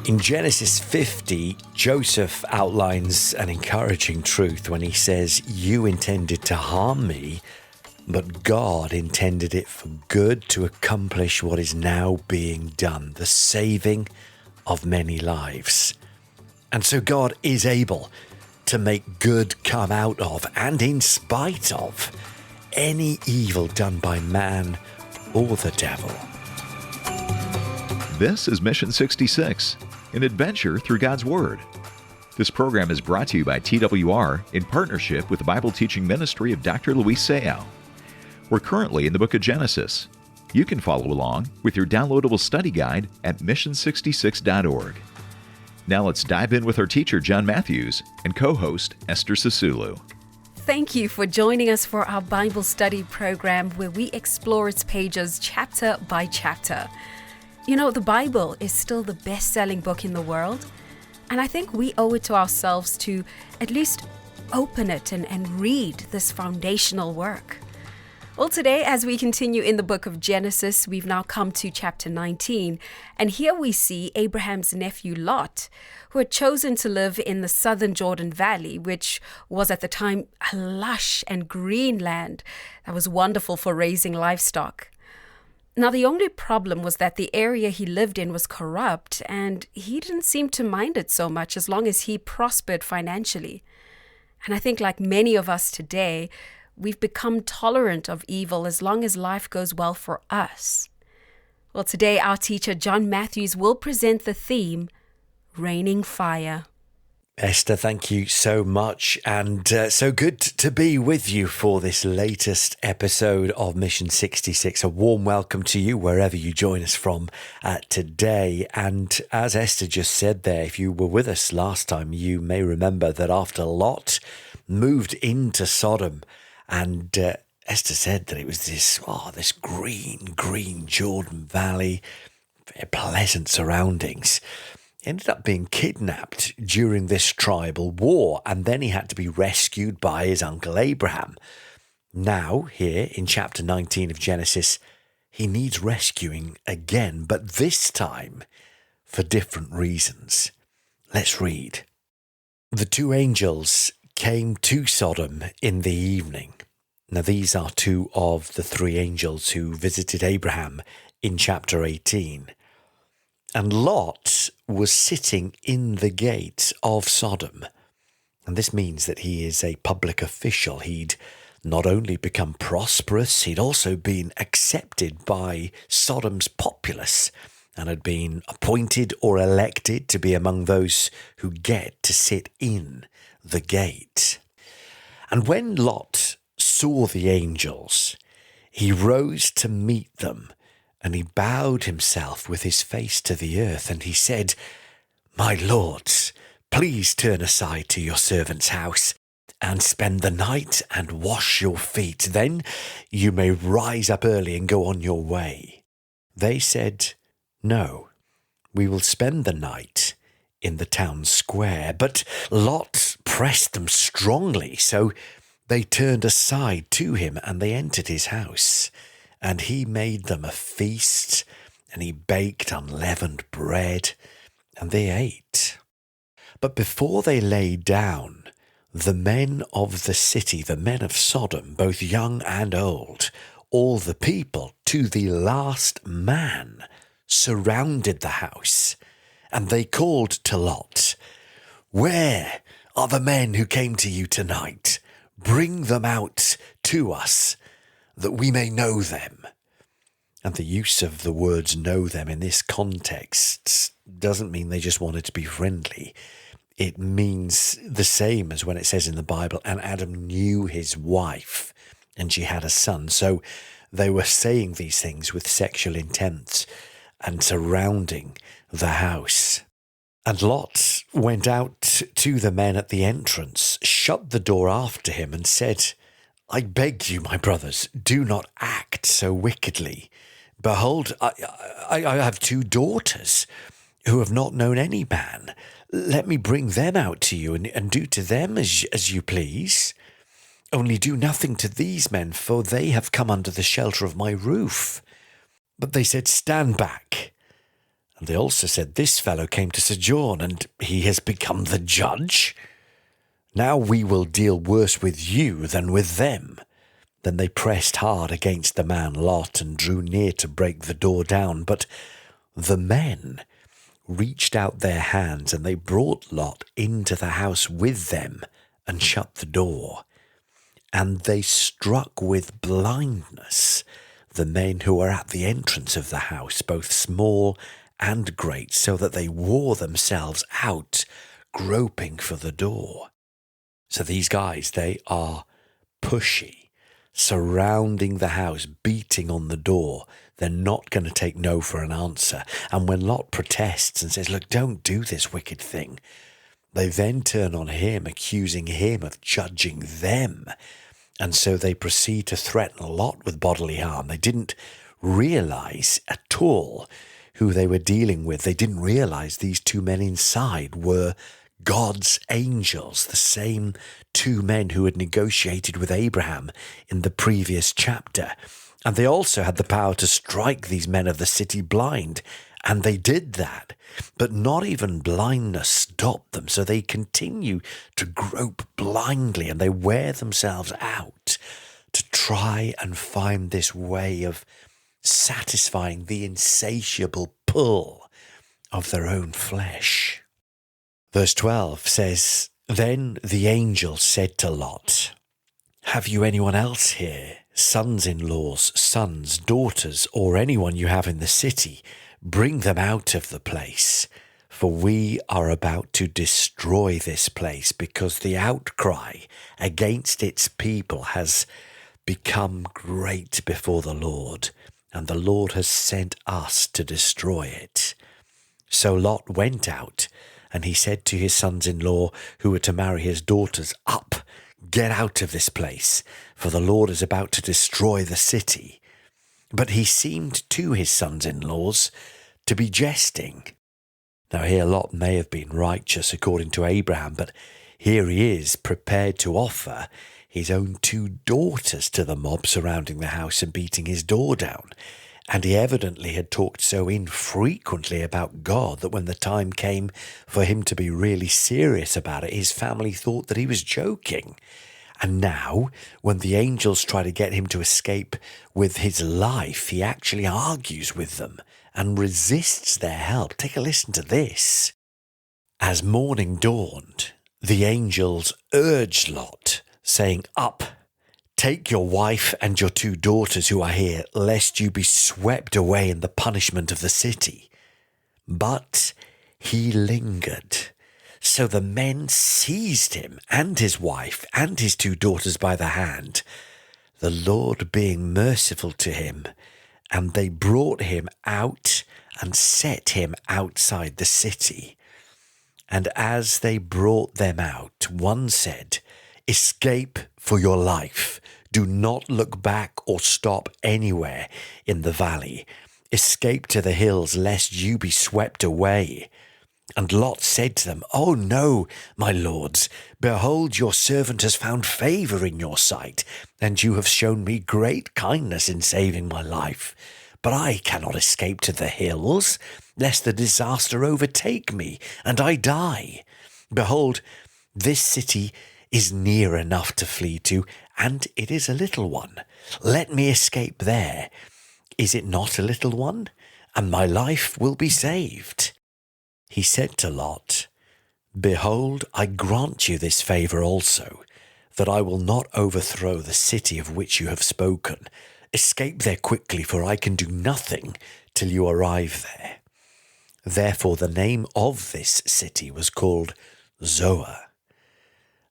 In Genesis 50, Joseph outlines an encouraging truth when he says, "You intended to harm me, but God intended it for good to accomplish what is now being done, the saving of many lives." And so God is able to make good come out of and in spite of any evil done by man or the devil. This is Mission 66, an adventure through God's Word. This program is brought to you by TWR in partnership with the Bible teaching ministry of Dr. Luis Sayao. We're currently in the book of Genesis. You can follow along with your downloadable study guide at mission66.org. Now let's dive in with our teacher, John Matthews, and co-host, Esther Sisulu. Thank you for joining us for our Bible study program where we explore its pages chapter by chapter. You know, the Bible is still the best-selling book in the world, and I think we owe it to ourselves to at least open it and read this foundational work. Well, today, as we continue in the book of Genesis, we've now come to chapter 19, and here we see Abraham's nephew Lot, who had chosen to live in the southern Jordan Valley, which was at the time a lush and green land that was wonderful for raising livestock. Now, the only problem was that the area he lived in was corrupt, and he didn't seem to mind it so much as long as he prospered financially. And I think, like many of us today, we've become tolerant of evil as long as life goes well for us. Well, today our teacher, John Matthews, will present the theme, Raining Fire. Esther, thank you so much, and so good to be with you for this latest episode of Mission 66. A warm welcome to you wherever you join us from today. And as Esther just said there, if you were with us last time, you may remember that after Lot moved into Sodom, and Esther said that it was this green Jordan Valley, very pleasant surroundings. He ended up being kidnapped during this tribal war, and then he had to be rescued by his uncle Abraham. Now, here in chapter 19 of Genesis, he needs rescuing again, but this time for different reasons. Let's read. The two angels came to Sodom in the evening. Now, these are two of the three angels who visited Abraham in chapter 18. And Lot was sitting in the gate of Sodom. And this means that he is a public official. He'd not only become prosperous, he'd also been accepted by Sodom's populace and had been appointed or elected to be among those who get to sit in the gate. And when Lot saw the angels, he rose to meet them, and he bowed himself with his face to the earth, and he said, "My lords, please turn aside to your servant's house and spend the night and wash your feet. Then you may rise up early and go on your way." They said, "No, we will spend the night in the town square." But Lot pressed them strongly, so they turned aside to him, and they entered his house. And he made them a feast, and he baked unleavened bread, and they ate. But before they lay down, the men of the city, the men of Sodom, both young and old, all the people, to the last man, surrounded the house. And they called to Lot, "Where are the men who came to you tonight? Bring them out to us, that we may know them." And the use of the words "know them" in this context doesn't mean they just wanted to be friendly. It means the same as when it says in the Bible, "And Adam knew his wife, and she had a son." So they were saying these things with sexual intent and surrounding the house. And Lot went out to the men at the entrance, shut the door after him, and said, "I beg you, my brothers, do not act so wickedly. Behold, I have two daughters who have not known any man. Let me bring them out to you and do to them as you please. Only do nothing to these men, for they have come under the shelter of my roof." But they said, "Stand back." And they also said, "This fellow came to sojourn, and he has become the judge. Now we will deal worse with you than with them." Then they pressed hard against the man Lot and drew near to break the door down. But the men reached out their hands, and they brought Lot into the house with them and shut the door. And they struck with blindness the men who were at the entrance of the house, both small and great, so that they wore themselves out, groping for the door. So these guys, they are pushy, surrounding the house, beating on the door. They're not going to take no for an answer. And when Lot protests and says, "Look, don't do this wicked thing," they then turn on him, accusing him of judging them. And so they proceed to threaten Lot with bodily harm. They didn't realize at all who they were dealing with. They didn't realize these two men inside were God's angels, the same two men who had negotiated with Abraham in the previous chapter. And they also had the power to strike these men of the city blind, and they did that. But not even blindness stopped them, so they continue to grope blindly, and they wear themselves out to try and find this way of satisfying the insatiable pull of their own flesh. Verse 12 says, "Then the angel said to Lot, 'Have you anyone else here, sons-in-laws, sons, daughters, or anyone you have in the city? Bring them out of the place, for we are about to destroy this place, because the outcry against its people has become great before the Lord, and the Lord has sent us to destroy it.' So Lot went out, and he said to his sons-in-law who were to marry his daughters, 'Up, get out of this place, for the Lord is about to destroy the city.' But he seemed to his sons-in-laws to be jesting." Now here Lot may have been righteous according to Abraham, but here he is prepared to offer his own two daughters to the mob surrounding the house and beating his door down. And he evidently had talked so infrequently about God that when the time came for him to be really serious about it, his family thought that he was joking. And now, when the angels try to get him to escape with his life, he actually argues with them and resists their help. Take a listen to this. "As morning dawned, the angels urged Lot, saying, 'Up, take your wife and your two daughters who are here, lest you be swept away in the punishment of the city.' But he lingered. So the men seized him and his wife and his two daughters by the hand, the Lord being merciful to him, and they brought him out and set him outside the city. And as they brought them out, one said, 'Escape for your life. Do not look back or stop anywhere in the valley. Escape to the hills, lest you be swept away.' And Lot said to them, 'Oh no, my lords, behold, your servant has found favor in your sight, and you have shown me great kindness in saving my life. But I cannot escape to the hills, lest the disaster overtake me, and I die. Behold, this city is near enough to flee to, and it is a little one. Let me escape there. Is it not a little one? And my life will be saved.' He said to Lot, 'Behold, I grant you this favor also, that I will not overthrow the city of which you have spoken. Escape there quickly, for I can do nothing till you arrive there.' Therefore the name of this city was called Zoar.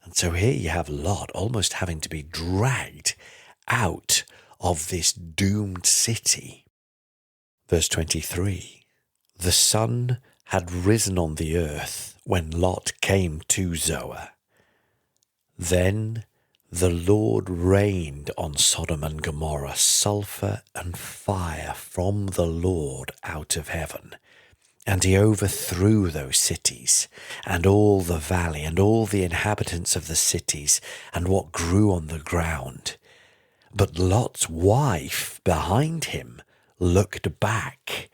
And so here you have Lot almost having to be dragged out of this doomed city. Verse 23, the sun had risen on the earth when Lot came to Zoar. Then the Lord rained on Sodom and Gomorrah sulfur and fire from the Lord out of heaven. And he overthrew those cities, and all the valley, and all the inhabitants of the cities, and what grew on the ground. But Lot's wife behind him looked back,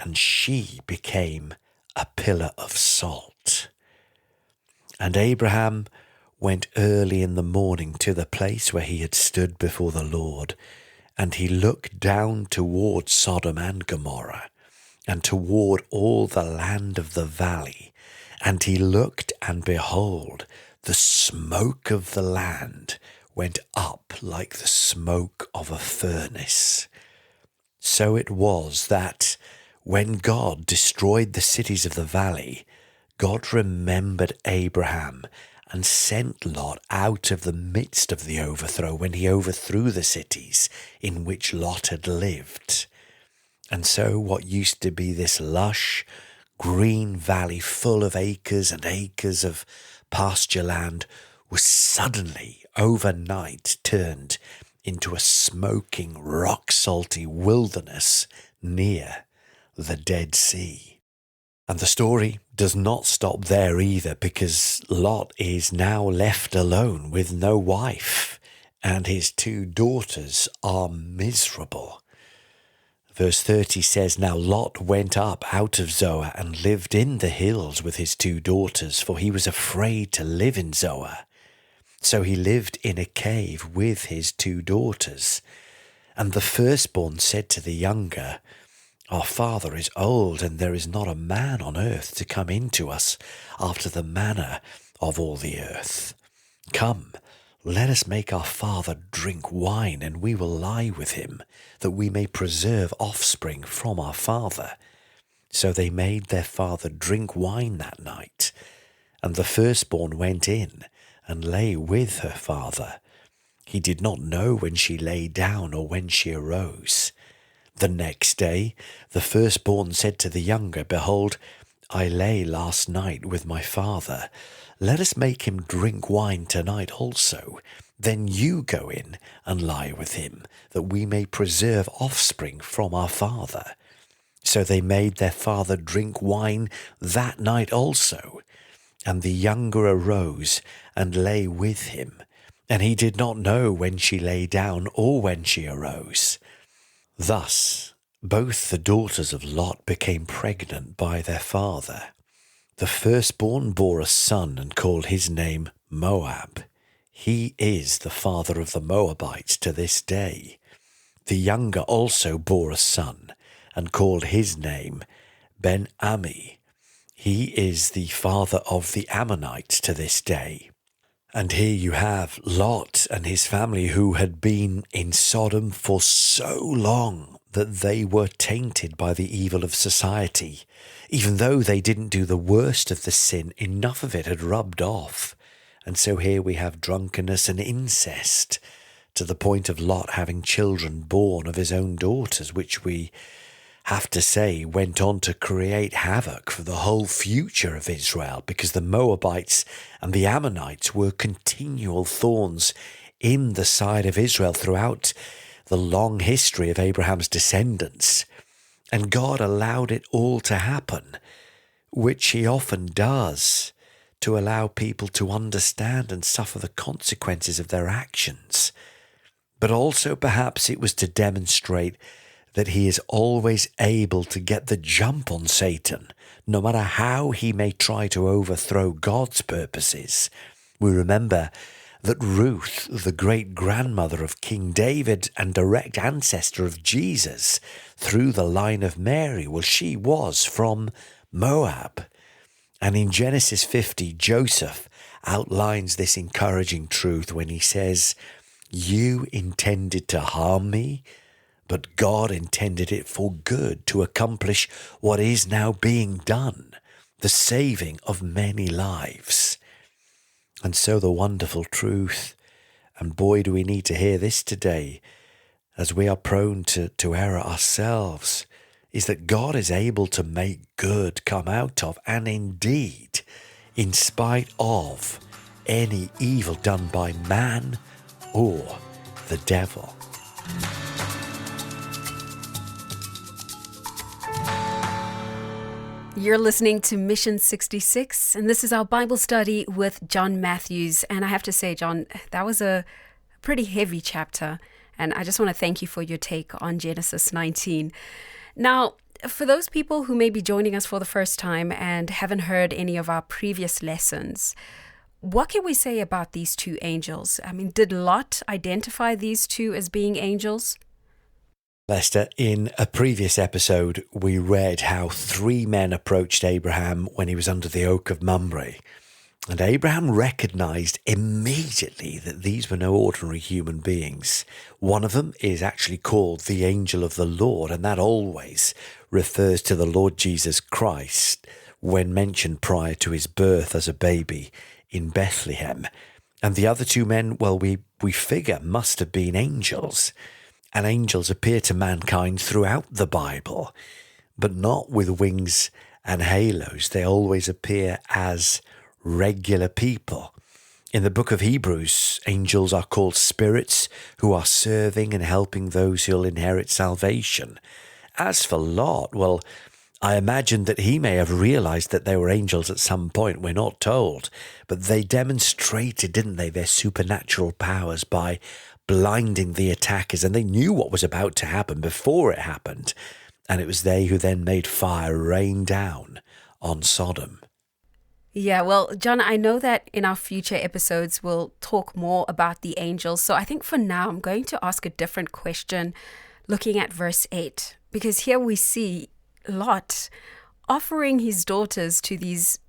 and she became a pillar of salt. And Abraham went early in the morning to the place where he had stood before the Lord, and he looked down toward Sodom and Gomorrah, and toward all the land of the valley. And he looked, and behold, the smoke of the land went up like the smoke of a furnace. So it was that when God destroyed the cities of the valley, God remembered Abraham and sent Lot out of the midst of the overthrow when he overthrew the cities in which Lot had lived. And so what used to be this lush, green valley full of acres and acres of pasture land was suddenly, overnight, turned into a smoking, rock-salty wilderness near the Dead Sea. And the story does not stop there either, because Lot is now left alone with no wife, and his 2 daughters are miserable. Verse 30 says, Now Lot went up out of Zoar and lived in the hills with his 2 daughters, for he was afraid to live in Zoar. So he lived in a cave with his 2 daughters. And the firstborn said to the younger, Our father is old, and there is not a man on earth to come in to us after the manner of all the earth. Come, let us make our father drink wine, and we will lie with him, that we may preserve offspring from our father. So they made their father drink wine that night. And the firstborn went in and lay with her father. He did not know when she lay down or when she arose. The next day the firstborn said to the younger, Behold, I lay last night with my father. Let us make him drink wine tonight also. Then you go in and lie with him, that we may preserve offspring from our father. So they made their father drink wine that night also. And the younger arose and lay with him, and he did not know when she lay down or when she arose. Thus both the daughters of Lot became pregnant by their father. The firstborn bore a son and called his name Moab. He is the father of the Moabites to this day. The younger also bore a son and called his name Ben-Ammi. He is the father of the Ammonites to this day. And here you have Lot and his family, who had been in Sodom for so long that they were tainted by the evil of society. Even though they didn't do the worst of the sin, enough of it had rubbed off. And so here we have drunkenness and incest, to the point of Lot having children born of his own daughters, which we have to say went on to create havoc for the whole future of Israel, because the Moabites and the Ammonites were continual thorns in the side of Israel throughout the long history of Abraham's descendants. And God allowed it all to happen, which he often does, to allow people to understand and suffer the consequences of their actions. But also perhaps it was to demonstrate that he is always able to get the jump on Satan, no matter how he may try to overthrow God's purposes. We remember that Ruth, the great-grandmother of King David and direct ancestor of Jesus, through the line of Mary, well, she was from Moab. And in Genesis 50, Joseph outlines this encouraging truth when he says, You intended to harm me, but God intended it for good, to accomplish what is now being done, the saving of many lives. And so the wonderful truth, and boy do we need to hear this today, as we are prone to error ourselves, is that God is able to make good come out of, and indeed, in spite of, any evil done by man or the devil. You're listening to Mission 66, and this is our Bible study with John Matthews. And I have to say, John, that was a pretty heavy chapter, and I just want to thank you for your take on Genesis 19. Now, for those people who may be joining us for the first time and haven't heard any of our previous lessons, what can we say about these two angels? I mean, did Lot identify these two as being angels? Lester, in a previous episode, we read how 3 men approached Abraham when he was under the oak of Mamre. And Abraham recognized immediately that these were no ordinary human beings. One of them is actually called the angel of the Lord, and that always refers to the Lord Jesus Christ when mentioned prior to his birth as a baby in Bethlehem. And the other 2 men, well, we figure must have been angels. And angels appear to mankind throughout the Bible, but not with wings and halos. They always appear as regular people. In the book of Hebrews, angels are called spirits who are serving and helping those who'll inherit salvation. As for Lot, well, I imagine that he may have realized that they were angels at some point. We're not told. But they demonstrated, didn't they, their supernatural powers by blinding the attackers. And they knew what was about to happen before it happened. And it was they who then made fire rain down on Sodom. Yeah, well, John, I know that in our future episodes, we'll talk more about the angels. So I think for now, I'm going to ask a different question looking at verse 8, because here we see Lot offering his daughters to these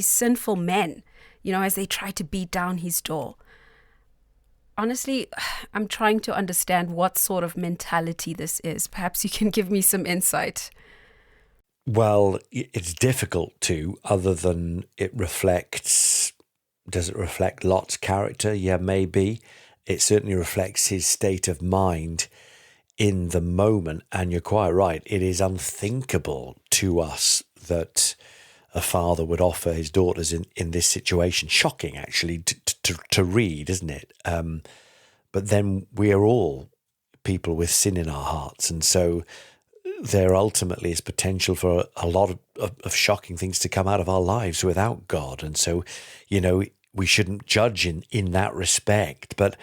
sinful men, as they try to beat down his door. Honestly, I'm trying to understand what sort of mentality this is. Perhaps you can give me some insight. Well, it's difficult to, other than does it reflect Lot's character? Yeah, maybe. It certainly reflects his state of mind in the moment. And you're quite right. It is unthinkable to us that a father would offer his daughters in this situation. Shocking, actually, to read, isn't it? But then we are all people with sin in our hearts. And so there ultimately is potential for a lot of shocking things to come out of our lives without God. And so, we shouldn't judge in that respect. But,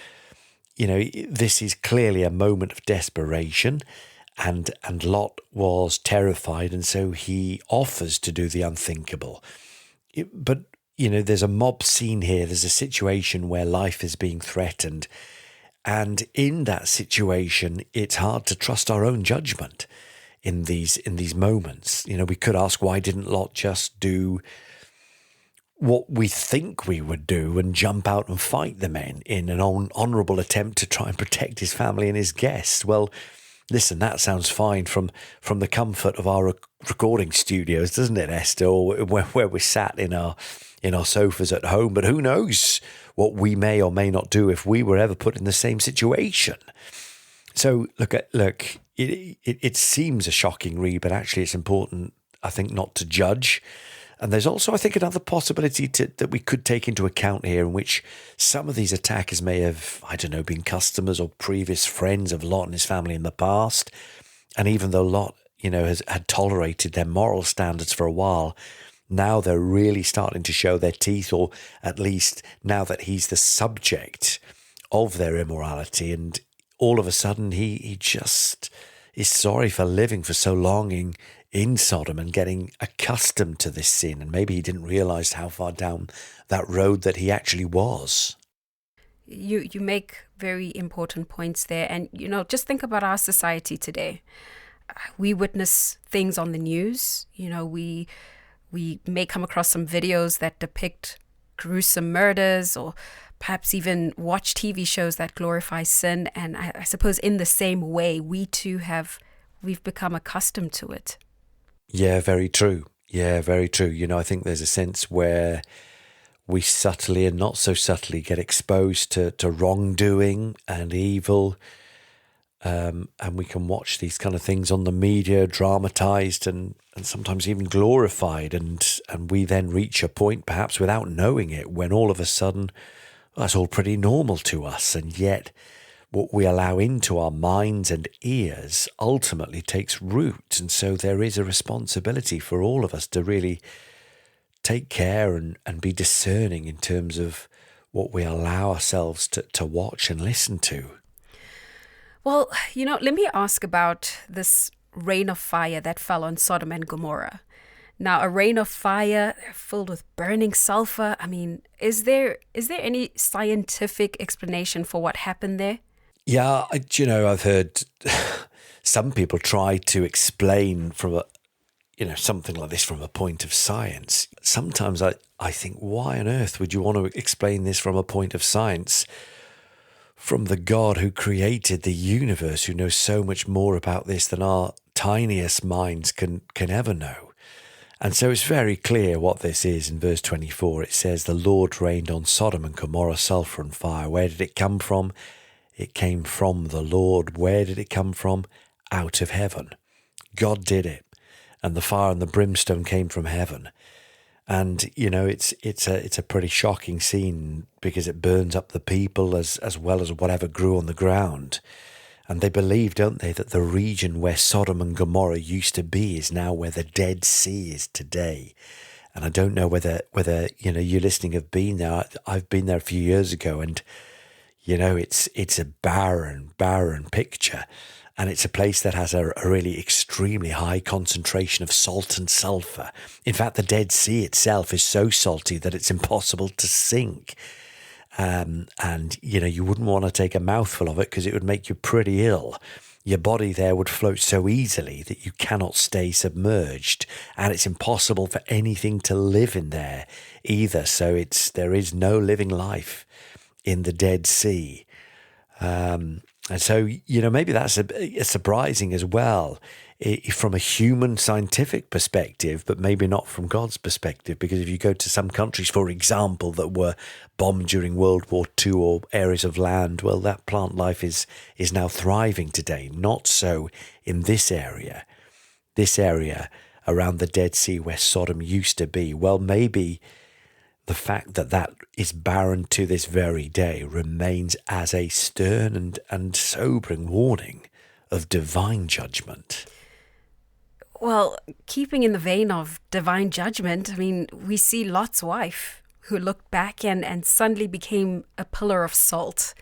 this is clearly a moment of desperation. And Lot was terrified, and so he offers to do the unthinkable. But, there's a mob scene here. There's a situation where life is being threatened. And in that situation, it's hard to trust our own judgment in these moments. We could ask, why didn't Lot just do what we think we would do and jump out and fight the men in an honourable attempt to try and protect his family and his guests? Well, listen, that sounds fine from the comfort of our recording studios, doesn't it, Esther? Or where we're sat in our sofas at home. But who knows what we may or may not do if we were ever put in the same situation. So look, it seems a shocking read, but actually it's important, I think, not to judge. And there's also, I think, another possibility that we could take into account here, in which some of these attackers may have, been customers or previous friends of Lot and his family in the past. And even though Lot, had tolerated their moral standards for a while, now they're really starting to show their teeth, or at least now that he's the subject of their immorality. And all of a sudden, he just is sorry for living for so long in Sodom and getting accustomed to this sin. And maybe he didn't realize how far down that road that he actually was. You make very important points there. And, just think about our society today. We witness things on the news. We may come across some videos that depict gruesome murders, or perhaps even watch TV shows that glorify sin. And I suppose in the same way, we've become accustomed to it. Yeah, very true. Yeah, very true. I think there's a sense where we subtly and not so subtly get exposed to wrongdoing and evil. And we can watch these kind of things on the media, dramatized and sometimes even glorified. And we then reach a point, perhaps without knowing it, when all of a sudden that's all pretty normal to us. And yet what we allow into our minds and ears ultimately takes root. And so there is a responsibility for all of us to really take care and be discerning in terms of what we allow ourselves to watch and listen to. Well, let me ask about this rain of fire that fell on Sodom and Gomorrah. Now, a rain of fire filled with burning sulfur. I mean, is there any scientific explanation for what happened there? Yeah, I've heard some people try to explain from something like this from a point of science. Sometimes I think, why on earth would you want to explain this from a point of science? From the God who created the universe, who knows so much more about this than our tiniest minds can ever know. And so it's very clear what this is in verse 24. It says, the Lord rained on Sodom and Gomorrah sulfur and fire. Where did it come from? It came from the Lord. Where did it come from? Out of heaven. God did it. And the fire and the brimstone came from heaven. And, it's a pretty shocking scene because it burns up the people as well as whatever grew on the ground. And they believe, don't they, that the region where Sodom and Gomorrah used to be is now where the Dead Sea is today. And I don't know whether you listening have been there. I've been there a few years ago, and it's a barren picture. And it's a place that has a really extremely high concentration of salt and sulfur. In fact, the Dead Sea itself is so salty that it's impossible to sink. And you wouldn't want to take a mouthful of it because it would make you pretty ill. Your body there would float so easily that you cannot stay submerged, and it's impossible for anything to live in there either. So there is no living life in the Dead Sea. And so, maybe that's surprising as well from a human scientific perspective, but maybe not from God's perspective. Because if you go to some countries, for example, that were bombed during World War II or areas of land, well, that plant life is now thriving today. Not so in this area around the Dead Sea where Sodom used to be. Well, maybe the fact that is barren to this very day remains as a stern and sobering warning of divine judgment. Well, keeping in the vein of divine judgment, I mean, we see Lot's wife who looked back and suddenly became a pillar of salt.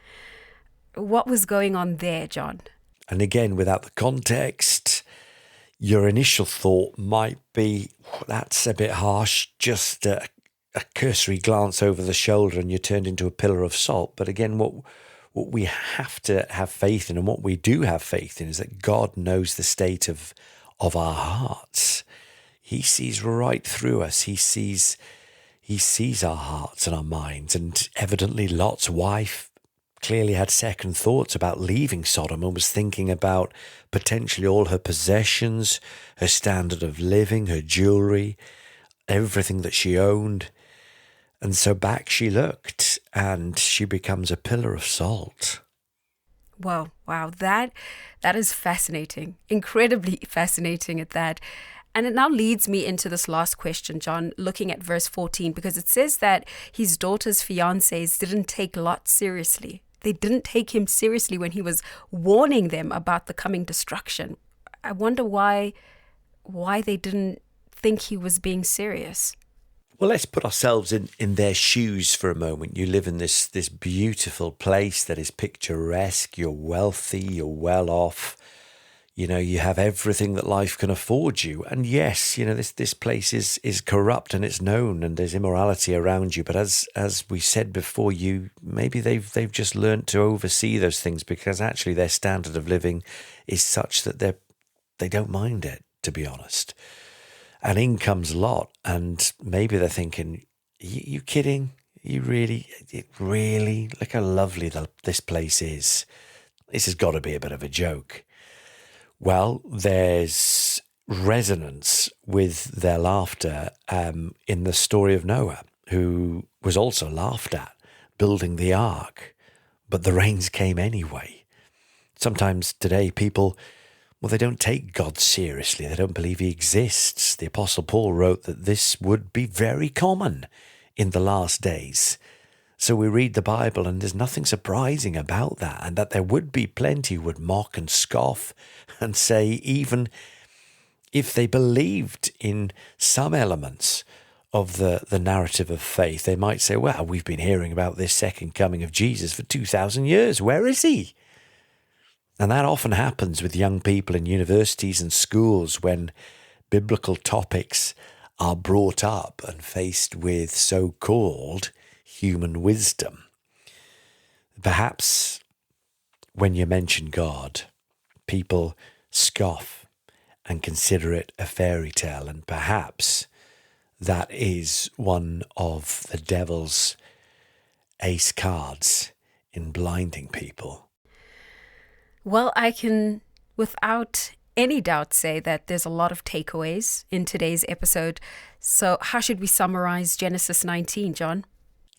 What was going on there, John? And again, without the context, your initial thought might be, that's a bit harsh, just a cursory glance over the shoulder and you're turned into a pillar of salt. But again, what we have to have faith in, and what we do have faith in, is that God knows the state of our hearts. He sees right through us. He sees our hearts and our minds. And evidently Lot's wife clearly had second thoughts about leaving Sodom and was thinking about potentially all her possessions, her standard of living, her jewelry, everything that she owned. And so back she looked, and she becomes a pillar of salt. Wow, that is fascinating, incredibly fascinating at that. And it now leads me into this last question, John, looking at verse 14, because it says that his daughter's fiancés didn't take Lot seriously. They didn't take him seriously when he was warning them about the coming destruction. I wonder why they didn't think he was being serious. Well, let's put ourselves in their shoes for a moment. You live in this beautiful place that is picturesque. You're wealthy, you're well off. You have everything that life can afford you. And yes, this place is corrupt and it's known, and there's immorality around you. But as we said before, maybe they've just learned to oversee those things, because actually their standard of living is such that they don't mind it, to be honest. And in comes Lot, and maybe they're thinking, you kidding? You really, look how lovely this place is. This has got to be a bit of a joke. Well, there's resonance with their laughter in the story of Noah, who was also laughed at building the ark, but the rains came anyway. Sometimes today people, they don't take God seriously. They don't believe he exists. The Apostle Paul wrote that this would be very common in the last days. So we read the Bible, and there's nothing surprising about that, and that there would be plenty who would mock and scoff and say, even if they believed in some elements of the narrative of faith, they might say, well, we've been hearing about this second coming of Jesus for 2,000 years. Where is he? And that often happens with young people in universities and schools when biblical topics are brought up and faced with so-called human wisdom. Perhaps when you mention God, people scoff and consider it a fairy tale, and perhaps that is one of the devil's ace cards in blinding people. Well, I can, without any doubt, say that there's a lot of takeaways in today's episode. So how should we summarize Genesis 19, John?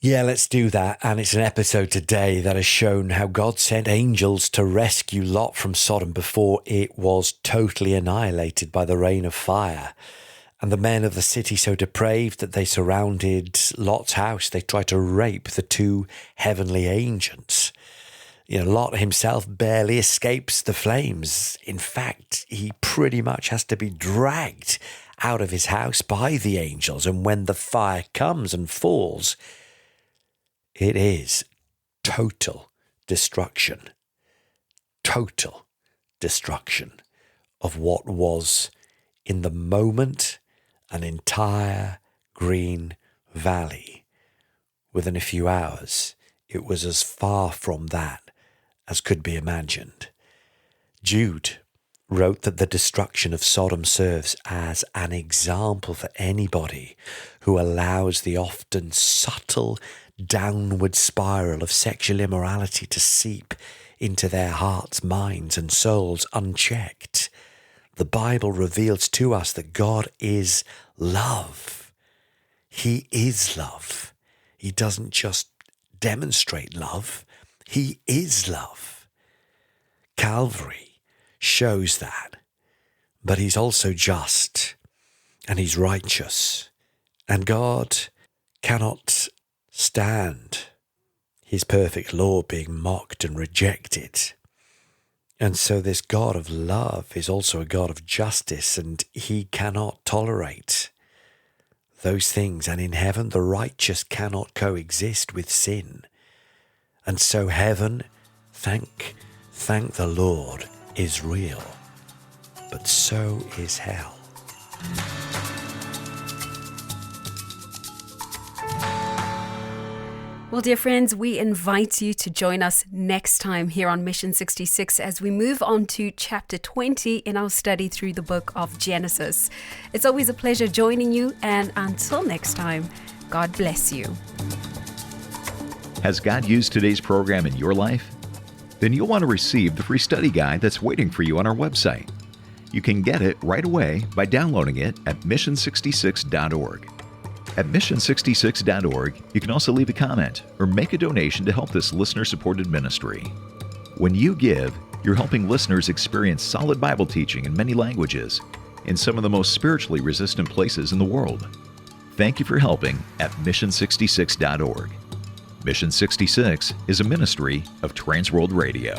Yeah, let's do that. And it's an episode today that has shown how God sent angels to rescue Lot from Sodom before it was totally annihilated by the rain of fire. And the men of the city so depraved that they surrounded Lot's house. They tried to rape the two heavenly agents. Lot himself barely escapes the flames. In fact, he pretty much has to be dragged out of his house by the angels. And when the fire comes and falls, it is total destruction. Total destruction of what was, in the moment, an entire green valley. Within a few hours, it was as far from that as could be imagined. Jude wrote that the destruction of Sodom serves as an example for anybody who allows the often subtle downward spiral of sexual immorality to seep into their hearts, minds, and souls unchecked. The Bible reveals to us that God is love. He is love. He doesn't just demonstrate love. He is love. Calvary shows that. But he's also just, and he's righteous. And God cannot stand his perfect law being mocked and rejected. And so this God of love is also a God of justice, and he cannot tolerate those things. And in heaven, the righteous cannot coexist with sin. And so heaven, thank the Lord, is real. But so is hell. Well, dear friends, we invite you to join us next time here on Mission 66 as we move on to chapter 20 in our study through the book of Genesis. It's always a pleasure joining you, and until next time, God bless you. Has God used today's program in your life? Then you'll want to receive the free study guide that's waiting for you on our website. You can get it right away by downloading it at mission66.org. At mission66.org, you can also leave a comment or make a donation to help this listener-supported ministry. When you give, you're helping listeners experience solid Bible teaching in many languages in some of the most spiritually resistant places in the world. Thank you for helping at mission66.org. Mission 66 is a ministry of Transworld Radio.